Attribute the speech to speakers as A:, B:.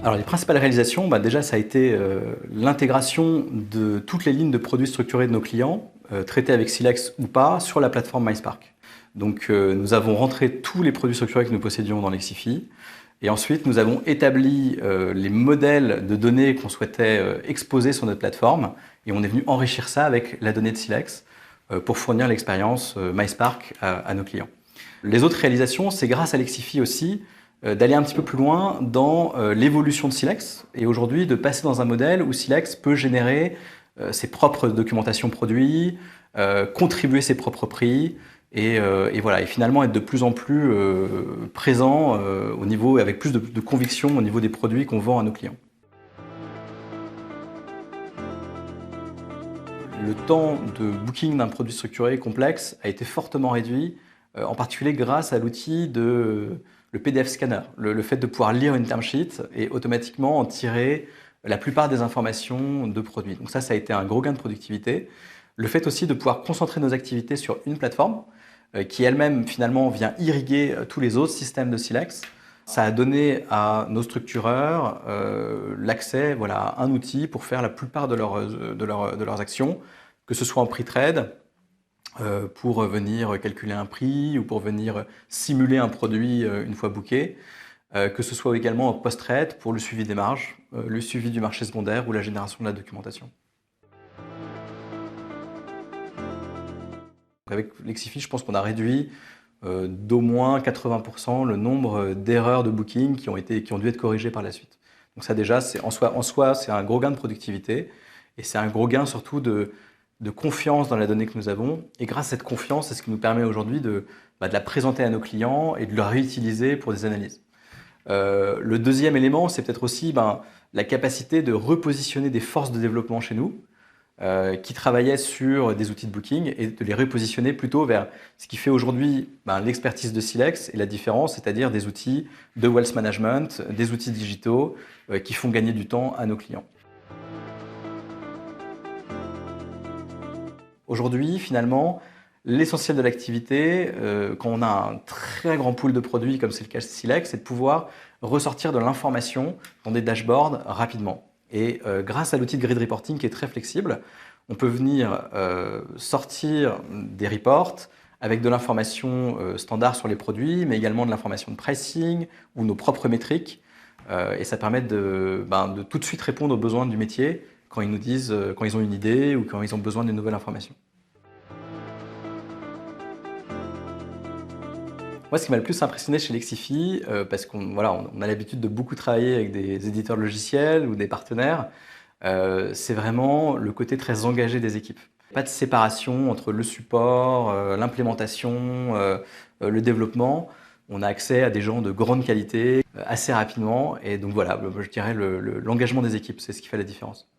A: Alors les principales réalisations, déjà ça a été l'intégration de toutes les lignes de produits structurés de nos clients, traités avec Silex ou pas, sur la plateforme MySpark. Donc nous avons rentré tous les produits structurés que nous possédions dans Lexifi, et ensuite nous avons établi les modèles de données qu'on souhaitait exposer sur notre plateforme, et on est venu enrichir ça avec la donnée de Silex pour fournir l'expérience MySpark à nos clients. Les autres réalisations, c'est grâce à Lexifi aussi, d'aller un petit peu plus loin dans l'évolution de Silex et aujourd'hui de passer dans un modèle où Silex peut générer ses propres documentations produits, contribuer ses propres prix et voilà, et finalement être de plus en plus présent au niveau, avec plus de conviction au niveau des produits qu'on vend à nos clients. Le temps de booking d'un produit structuré complexe a été fortement réduit, en particulier grâce à l'outil le PDF Scanner, le fait de pouvoir lire une term sheet et automatiquement en tirer la plupart des informations de produits. Donc ça a été un gros gain de productivité. Le fait aussi de pouvoir concentrer nos activités sur une plateforme qui elle-même finalement vient irriguer tous les autres systèmes de Silex. Ça a donné à nos structureurs l'accès à un outil pour faire la plupart de leurs actions, que ce soit en pre-trade, pour venir calculer un prix ou pour venir simuler un produit une fois booké, que ce soit également en post-trade pour le suivi des marges, le suivi du marché secondaire ou la génération de la documentation. Avec Lexifi, je pense qu'on a réduit d'au moins 80% le nombre d'erreurs de booking qui ont dû être corrigées par la suite. Donc ça déjà, en soi, c'est un gros gain de productivité et c'est un gros gain surtout de confiance dans la donnée que nous avons. Et grâce à cette confiance, c'est ce qui nous permet aujourd'hui de la présenter à nos clients et de la réutiliser pour des analyses. Le deuxième élément, c'est peut-être aussi la capacité de repositionner des forces de développement chez nous qui travaillaient sur des outils de booking et de les repositionner plutôt vers ce qui fait aujourd'hui l'expertise de Silex et la différence, c'est-à-dire des outils de wealth management, des outils digitaux qui font gagner du temps à nos clients. Aujourd'hui, finalement, l'essentiel de l'activité, quand on a un très grand pool de produits, comme c'est le cas de Silex, c'est de pouvoir ressortir de l'information dans des dashboards rapidement. Et grâce à l'outil de grid reporting qui est très flexible, on peut venir sortir des reports avec de l'information standard sur les produits, mais également de l'information de pricing ou nos propres métriques. Et ça permet de tout de suite répondre aux besoins du métier quand ils nous disent, quand ils ont une idée ou quand ils ont besoin d'une nouvelle information. Moi, ce qui m'a le plus impressionné chez Lexifi, parce qu'on a l'habitude de beaucoup travailler avec des éditeurs de logiciels ou des partenaires, c'est vraiment le côté très engagé des équipes. Pas de séparation entre le support, l'implémentation, le développement. On a accès à des gens de grande qualité assez rapidement et donc voilà, je dirais l'engagement des équipes, c'est ce qui fait la différence.